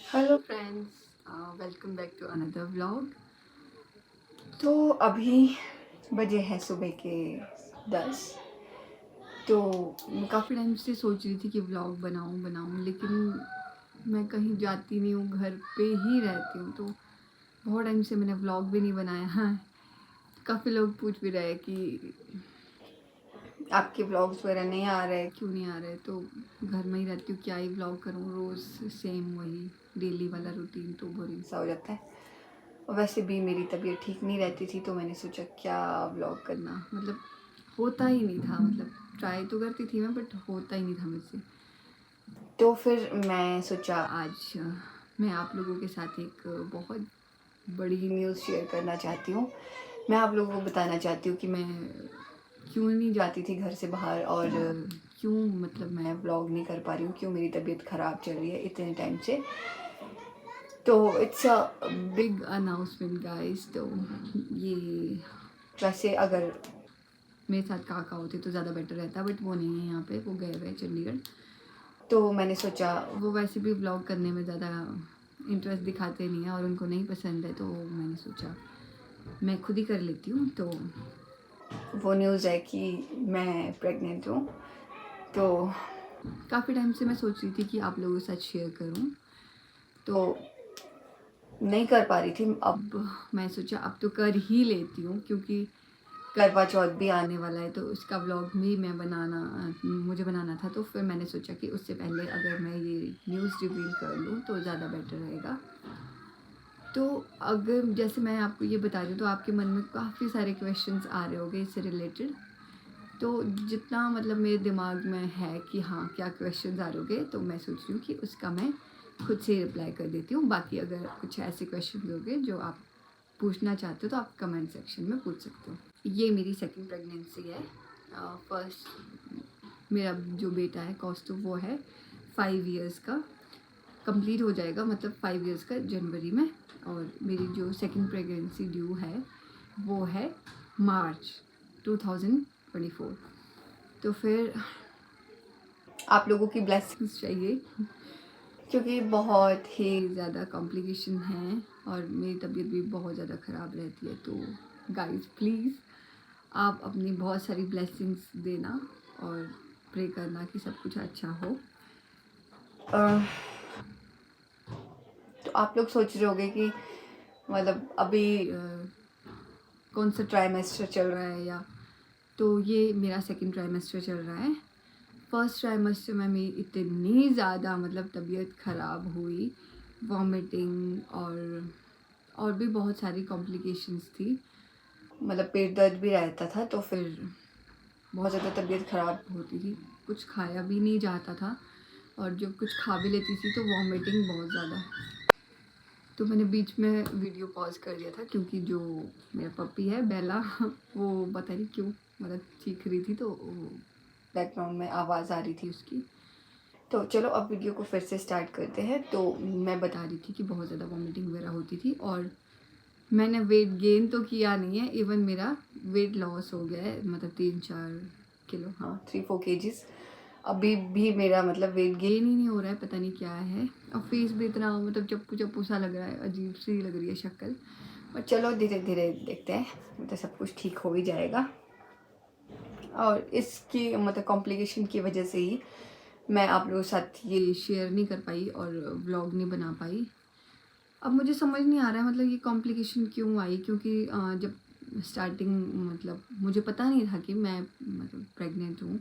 Hello friends, welcome back to another vlog. तो अभी बजे हैं सुबह के 10। तो मैं काफ़ी टाइम से सोच रही थी कि व्लॉग बनाऊं, लेकिन मैं कहीं जाती नहीं हूँ, घर पे ही रहती हूँ। तो बहुत टाइम से मैंने व्लॉग भी नहीं बनाया है। काफ़ी लोग पूछ भी रहे कि आपके व्लॉग्स वगैरह नहीं आ रहे, क्यों नहीं आ रहे। तो घर में ही रहती हूँ, क्या ही व्लॉग करूँ, रोज़ सेम वही डेली वाला रूटीन, तो बोरिंग सा हो जाता है। और वैसे भी मेरी तबीयत ठीक नहीं रहती थी, तो मैंने सोचा क्या व्लॉग करना, मतलब होता ही नहीं था। मतलब ट्राई तो करती थी मैं, बट होता ही नहीं था मुझसे। तो फिर मैं सोचा आज मैं आप लोगों के साथ एक बहुत बड़ी न्यूज़ शेयर करना चाहती हूँ। मैं आप लोगों को बताना चाहती हूँ कि मैं क्यों नहीं जाती थी घर से बाहर, और क्यों मतलब मैं व्लॉग नहीं कर पा रही हूँ, क्यों मेरी तबीयत ख़राब चल रही है इतने टाइम से। तो it's a big announcement guys. तो ये वैसे अगर मेरे साथ काका होते तो ज़्यादा बेटर रहता, बट वो नहीं है यहाँ पे, वो गए हुए चंडीगढ़। तो मैंने सोचा, वो वैसे भी व्लॉग करने में ज़्यादा इंटरेस्ट दिखाते नहीं हैं और उनको नहीं पसंद है, तो मैंने सोचा मैं खुद ही कर लेती हूँ। तो वो न्यूज़ है कि मैं प्रेग्नेंट हूँ। तो काफ़ी टाइम से मैं सोच रही थी कि आप लोगों के साथ शेयर करूँ, तो नहीं कर पा रही थी। अब मैं सोचा अब तो कर ही लेती हूँ, क्योंकि करवा चौथ भी आने वाला है, तो उसका व्लॉग भी मैं मुझे बनाना था। तो फिर मैंने सोचा कि उससे पहले अगर मैं ये न्यूज़ रिवील कर लूँ तो ज़्यादा बेटर रहेगा। तो अगर जैसे मैं आपको ये बता दूँ, तो आपके मन में काफ़ी सारे क्वेश्चंस आ रहे होंगे इससे रिलेटेड। तो जितना मतलब मेरे दिमाग में है कि हाँ क्या क्वेश्चंस आ रहे होंगे, तो मैं सोच रही हूँ कि उसका मैं खुद से रिप्लाई कर देती हूँ। बाकी अगर कुछ ऐसे क्वेश्चन होंगे जो आप पूछना चाहते हो, तो आप कमेंट सेक्शन में पूछ सकते हो। ये मेरी सेकंड प्रेगनेंसी है। फर्स्ट मेरा जो बेटा है कौस्तुभ, वो है 5 इयर्स का, कंप्लीट हो जाएगा मतलब 5 इयर्स का जनवरी में। और मेरी जो सेकंड प्रेगनेंसी ड्यू है वो है मार्च 2024। तो फिर आप लोगों की ब्लेसिंग्स चाहिए, क्योंकि बहुत ही ज़्यादा कॉम्प्लिकेशन हैं और मेरी तबीयत भी बहुत ज़्यादा ख़राब रहती है। तो गाइस प्लीज़ आप अपनी बहुत सारी ब्लेसिंग्स देना और प्रे करना कि सब कुछ अच्छा हो। तो आप लोग सोच रहे होंगे कि मतलब अभी कौन सा ट्राइमेस्टर चल रहा है, या तो ये मेरा सेकंड ट्राइमेस्टर चल रहा है। फर्स्ट ट्राइमेस्टर में मेरी इतनी ज़्यादा मतलब तबीयत ख़राब हुई, वॉमिटिंग और भी बहुत सारी कॉम्प्लिकेशंस थी, मतलब पेट दर्द भी रहता था। तो फिर बहुत ज़्यादा तबीयत ख़राब होती थी, कुछ खाया भी नहीं जाता था, और जब कुछ खा भी लेती थी तो वॉमिटिंग बहुत ज़्यादा। तो मैंने बीच में वीडियो पॉज कर दिया था, क्योंकि जो मेरा पप्पी है बेला वो पता नहीं क्यों मतलब चीख रही थी, तो बैकग्राउंड में आवाज़ आ रही थी उसकी। तो चलो अब वीडियो को फिर से स्टार्ट करते हैं। तो मैं बता रही थी कि बहुत ज़्यादा वॉमिटिंग वगैरह होती थी, और मैंने वेट गेन तो किया नहीं है, इवन मेरा वेट लॉस हो गया है, मतलब 3-4 किलो, हाँ 3-4 केजीज़। अभी भी मेरा मतलब वेट गेन ही नहीं हो रहा है, पता नहीं क्या है। और फेस भी इतना मतलब चप्पू चप्पू सा लग रहा है, अजीब सी लग रही है शक्ल। और चलो धीरे धीरे देखते हैं, मतलब सब कुछ ठीक हो ही जाएगा। और इसकी मतलब कॉम्प्लिकेशन की वजह से ही मैं आप लोगों के साथ ये शेयर नहीं कर पाई और व्लॉग नहीं बना पाई। अब मुझे समझ नहीं आ रहा है मतलब ये कॉम्प्लिकेशन क्यों आई, क्योंकि जब स्टार्टिंग मतलब मुझे पता नहीं था कि मैं मतलब प्रेग्नेंट हूँ।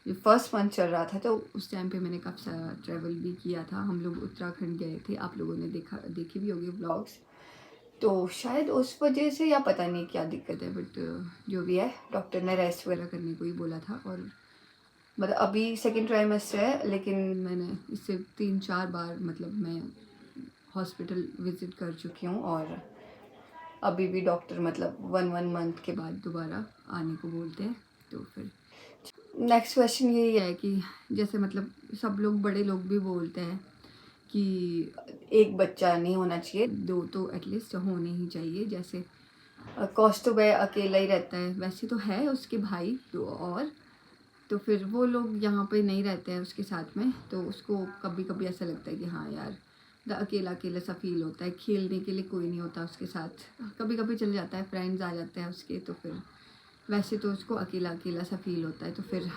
ये फर्स्ट मंथ चल रहा था, तो उस टाइम पे मैंने काफ़ी सारा ट्रैवल भी किया था। हम लोग उत्तराखंड गए थे, आप लोगों ने देखे भी होंगे व्लॉग्स। तो शायद उस वजह से या पता नहीं क्या दिक्कत है, बट जो भी है डॉक्टर ने रेस्ट वगैरह करने को ही बोला था। और मतलब अभी सेकेंड ट्राइमेस्टर है, लेकिन मैंने इससे 3-4 बार मतलब मैं हॉस्पिटल विज़िट कर चुकी हूँ, और अभी भी डॉक्टर मतलब 1 मंथ के बाद दोबारा आने को बोलते हैं। तो फिर नेक्स्ट क्वेश्चन यही है कि जैसे मतलब सब लोग, बड़े लोग भी बोलते हैं कि एक बच्चा नहीं होना चाहिए, 2 तो एटलीस्ट होने ही चाहिए। जैसे कौस्तुभ अकेला ही रहता है, वैसे तो है उसके भाई 2 और, तो फिर वो लोग यहाँ पे नहीं रहते हैं उसके साथ में, तो उसको कभी कभी ऐसा लगता है कि हाँ यार अकेला अकेला सा फील होता है, खेलने के लिए कोई नहीं होता उसके साथ। कभी कभी चल जाता है, फ्रेंड्स आ जाते हैं उसके, तो फिर वैसे तो उसको अकेला अकेला सा फील होता है। तो फिर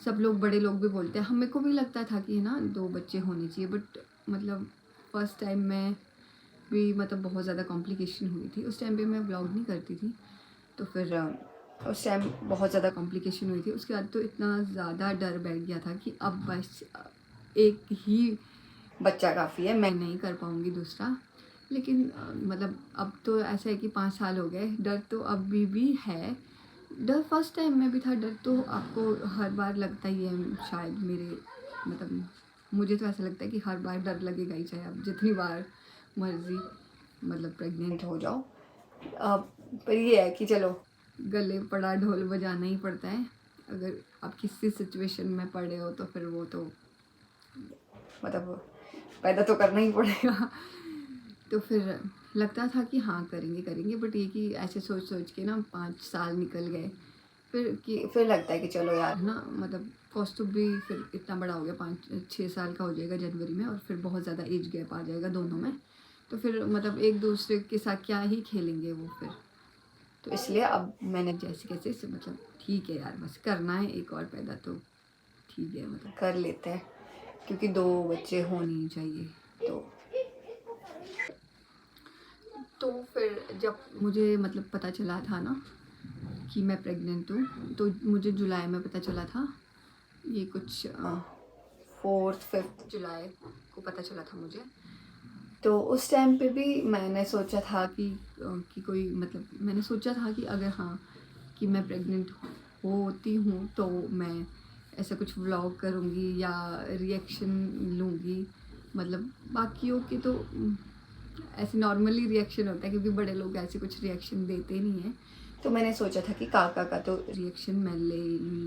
सब लोग, बड़े लोग भी बोलते हैं, हमें को भी लगता था कि ना 2 बच्चे होने चाहिए, बट मतलब फर्स्ट टाइम में भी मतलब बहुत ज़्यादा कॉम्प्लिकेशन हुई थी। उस टाइम पे मैं व्लॉग नहीं करती थी, तो फिर उस टाइम बहुत ज़्यादा कॉम्प्लिकेशन हुई थी। उसके बाद तो इतना ज़्यादा डर बैठ गया था कि अब बस एक ही बच्चा काफ़ी है, मैं नहीं कर पाऊँगी दूसरा। लेकिन मतलब अब तो ऐसा है कि 5 साल हो गए, डर तो अभी भी है। डर फर्स्ट टाइम में भी था, डर तो आपको हर बार लगता ही है शायद। मेरे मतलब मुझे तो ऐसा लगता है कि हर बार डर लगेगा ही, चाहे आप जितनी बार मर्ज़ी मतलब प्रेग्नेंट हो जाओ। पर ये है कि चलो, गले पड़ा ढोल बजाना ही पड़ता है। अगर आप किसी सिचुएशन में पड़े हो तो फिर वो तो मतलब पैदा तो करना ही पड़ेगा। तो फिर लगता था कि हाँ करेंगे करेंगे, बट ये कि ऐसे सोच सोच के ना 5 साल निकल गए। फिर लगता है कि चलो यार ना, मतलब कौस्तुभ भी फिर इतना बड़ा हो गया, 5-6 साल का हो जाएगा जनवरी में, और फिर बहुत ज़्यादा एज गैप आ जाएगा दोनों में। तो फिर मतलब एक दूसरे के साथ क्या ही खेलेंगे वो फिर। तो इसलिए अब मैंने जैसे कैसे से मतलब ठीक है यार, बस करना है एक और पैदा तो ठीक है, मतलब कर लेते हैं, क्योंकि 2 बच्चे होने ही चाहिए। तो फिर जब मुझे मतलब पता चला था ना कि मैं प्रेग्नेंट हूँ, तो मुझे जुलाई में पता चला था। ये कुछ 4th-5th जुलाई को पता चला था मुझे। तो उस टाइम पे भी मैंने सोचा था कि कोई मतलब मैंने सोचा था कि अगर हाँ कि मैं प्रेग्नेंट होती हूँ तो मैं ऐसा कुछ व्लॉग करूँगी या रिएक्शन लूँगी। मतलब बाकियों के तो ऐसे नॉर्मली रिएक्शन होता है, क्योंकि बड़े लोग ऐसे कुछ रिएक्शन देते नहीं हैं। तो मैंने सोचा था कि काका का तो रिएक्शन मैं ले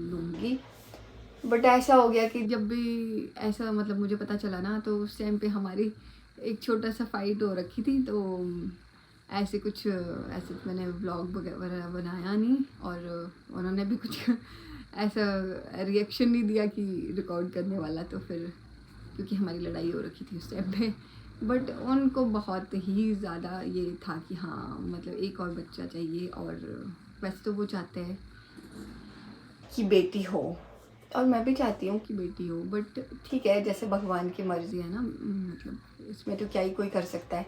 लूँगी। बट ऐसा हो गया कि जब भी ऐसा मतलब मुझे पता चला ना, तो उस टाइम पे हमारी एक छोटा सा फाइट हो रखी थी। तो ऐसे कुछ ऐसे मैंने व्लॉग वगैरह बनाया नहीं, और उन्होंने भी कुछ ऐसा रिएक्शन नहीं दिया कि रिकॉर्ड करने वाला। तो फिर क्योंकि हमारी लड़ाई हो रखी थी उस टाइम पे, बट उनको बहुत ही ज़्यादा ये था कि हाँ मतलब एक और बच्चा चाहिए। और वैसे तो वो चाहते हैं कि बेटी हो, और मैं भी चाहती हूँ कि बेटी हो, बट ठीक है, जैसे भगवान की मर्ज़ी है ना, मतलब इसमें तो क्या ही कोई कर सकता है,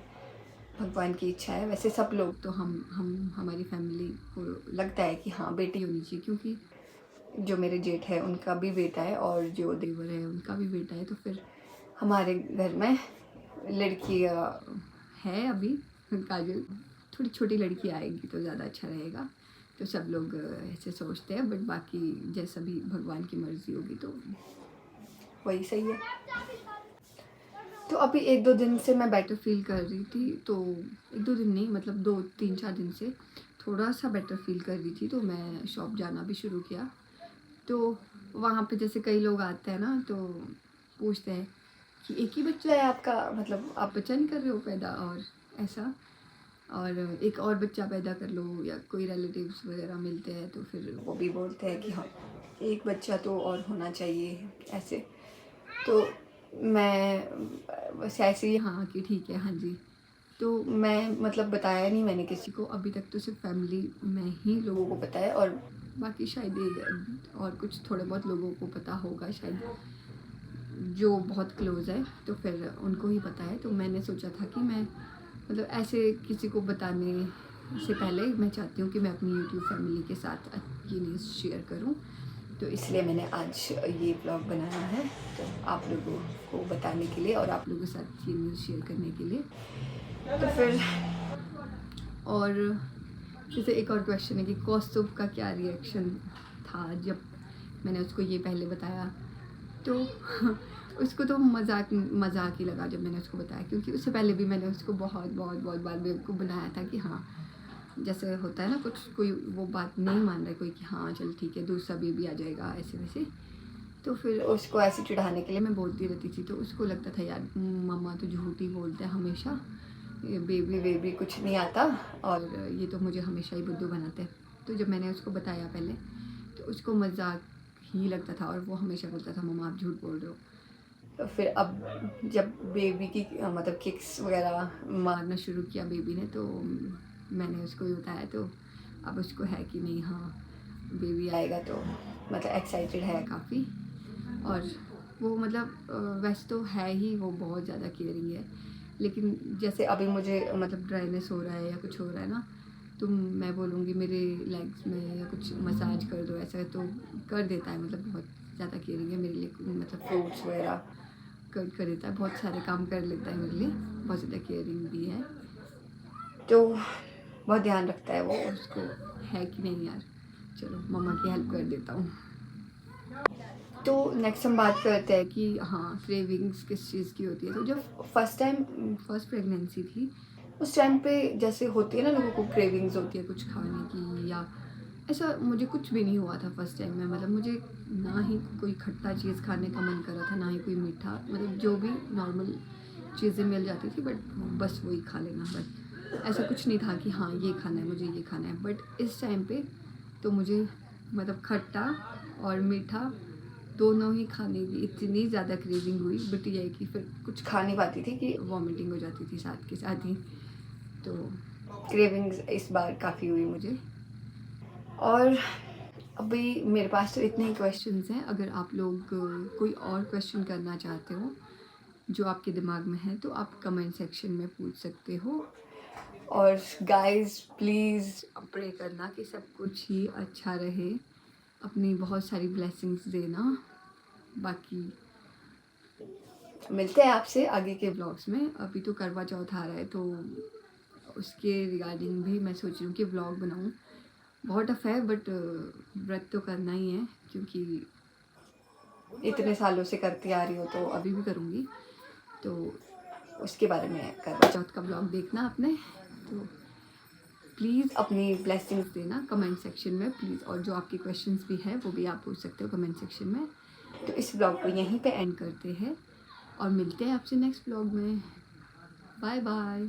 भगवान की इच्छा है। वैसे सब लोग तो हम हमारी फैमिली को लगता है कि हाँ बेटी होनी चाहिए, क्योंकि जो मेरे जेठ है उनका भी बेटा है, और जो देवर है उनका भी बेटा है। तो फिर हमारे घर में लड़की है अभी, काजल, थोड़ी छोटी लड़की आएगी तो ज़्यादा अच्छा रहेगा। तो सब लोग ऐसे सोचते हैं, बट बाकी जैसा भी भगवान की मर्ज़ी होगी तो वही सही है। तो अभी 1-2 दिन से मैं बेटर फील कर रही थी। तो 1-2 दिन नहीं, मतलब 2-3-4 दिन से थोड़ा सा बेटर फील कर रही थी। तो मैं शॉप जाना भी शुरू किया। तो वहाँ पे जैसे कई लोग आते हैं ना, तो पूछते हैं कि एक ही बच्चा है आपका, मतलब आप बच्चा नहीं कर रहे हो पैदा, और ऐसा, और एक और बच्चा पैदा कर लो, या कोई रिलेटिव्स वगैरह मिलते हैं तो फिर वो भी बोलते हैं कि हाँ एक बच्चा तो और होना चाहिए ऐसे। तो मैं बस ऐसे ही हाँ कि ठीक है हाँ जी। तो मैं मतलब बताया नहीं मैंने किसी को अभी तक, तो सिर्फ फैमिली में ही लोगों को पता है, और बाकी शायद ये और कुछ थोड़े बहुत लोगों को पता होगा शायद, जो बहुत क्लोज़ है, तो फिर उनको ही पता है। तो मैंने सोचा था कि मैं मतलब ऐसे किसी को बताने से पहले मैं चाहती हूँ कि मैं अपनी यूट्यूब फैमिली के साथ ये न्यूज़ शेयर करूँ। तो इसलिए मैंने आज ये ब्लॉग बनाया है, तो आप लोगों को बताने के लिए और आप लोगों के साथ ये न्यूज़ शेयर करने के लिए। तो फिर और जैसे एक और क्वेश्चन है कि कौस्तुभ का क्या रिएक्शन था जब मैंने उसको ये पहले बताया। तो उसको तो मज़ाक ही लगा जब मैंने उसको बताया, क्योंकि उससे पहले भी मैंने उसको बहुत बार बेवकूफ़ बनाया था कि हाँ जैसे होता है ना, कुछ कोई वो बात नहीं मान रहा है कोई कि हाँ चल ठीक है दूसरा बेबी आ जाएगा ऐसे वैसे। तो फिर उसको ऐसे चिढ़ाने के लिए मैं बोलती रहती थी। तो उसको लगता था यार मम्मा तो झूठ ही बोलते हैं हमेशा, बेबी कुछ नहीं आता, और ये तो मुझे हमेशा ही बुद्धू बनाते हैं। तो जब मैंने उसको बताया पहले, तो उसको मजाक ही लगता था, और वो हमेशा बोलता था मम्मा आप झूठ बोल रहे हो। तो फिर अब जब बेबी की मतलब किक्स वगैरह मारना शुरू किया बेबी ने, तो मैंने उसको ये बताया, तो अब उसको है कि नहीं, हाँ बेबी आएगा, तो मतलब एक्साइटेड है काफ़ी। और वो मतलब वैसे तो है ही, वो बहुत ज़्यादा केयरिंग है, लेकिन जैसे अभी मुझे मतलब ड्राइनेस हो रहा है या कुछ हो रहा है ना, तो मैं बोलूँगी मेरे लेग्स में या कुछ मसाज कर दो, ऐसा तो कर देता है। मतलब बहुत ज़्यादा केयरिंग है मेरे लिए, मतलब फ्रूट्स वगैरह कट कर देता है, बहुत सारे काम कर लेता है मेरे लिए, बहुत ज़्यादा केयरिंग भी है, तो बहुत ध्यान रखता है वो, उसको है कि नहीं यार, चलो मम्मा की हेल्प कर देता हूँ। तो नेक्स्ट हम बात करते हैं कि हाँ क्रेविंग्स किस चीज़ की होती है। तो जब फर्स्ट प्रेगनेंसी थी, उस टाइम पे जैसे होती है ना, लोगों को क्रेविंग्स होती है कुछ खाने की, या ऐसा मुझे कुछ भी नहीं हुआ था फर्स्ट टाइम में। मतलब मुझे ना ही कोई खट्टा चीज़ खाने का मन कर रहा था, ना ही कोई मीठा, मतलब जो भी नॉर्मल चीज़ें मिल जाती थी, बट बस वही खा लेना, बस ऐसा कुछ नहीं था कि हाँ ये खाना है, मुझे ये खाना है। बट इस टाइम पे तो मुझे मतलब खट्टा और मीठा दोनों ही खाने की इतनी ज़्यादा क्रेविंग हुई, बट ये है कि फिर कुछ खा नहीं पाती थी कि वॉमिटिंग हो जाती थी साथ के साथ ही। तो क्रेविंग्स इस बार काफ़ी हुई मुझे। और अभी मेरे पास तो इतने ही क्वेश्चंस हैं। अगर आप लोग कोई और क्वेश्चन करना चाहते हो जो आपके दिमाग में है, तो आप कमेंट सेक्शन में पूछ सकते हो। और गाइस प्लीज़ प्रे करना कि सब कुछ ही अच्छा रहे, अपनी बहुत सारी ब्लेसिंग्स देना। बाकी मिलते हैं आपसे आगे के व्लॉग्स में। अभी तो करवा चौथ आ रहा है, तो उसके रिगार्डिंग भी मैं सोच रही हूँ कि व्लॉग बनाऊँ। बहुत टफ है, बट व्रत तो करना ही है, क्योंकि इतने सालों से करती आ रही हो, तो अभी भी करूँगी। तो उसके बारे में करवा चौथ का व्लॉग देखना आपने। तो प्लीज़ अपनी ब्लेसिंग्स देना कमेंट सेक्शन में प्लीज़, और जो आपके क्वेश्चंस भी है वो भी आप पूछ सकते हो कमेंट सेक्शन में। तो इस ब्लॉग को यहीं पे एंड करते हैं और मिलते हैं आपसे नेक्स्ट ब्लॉग में। Bye bye.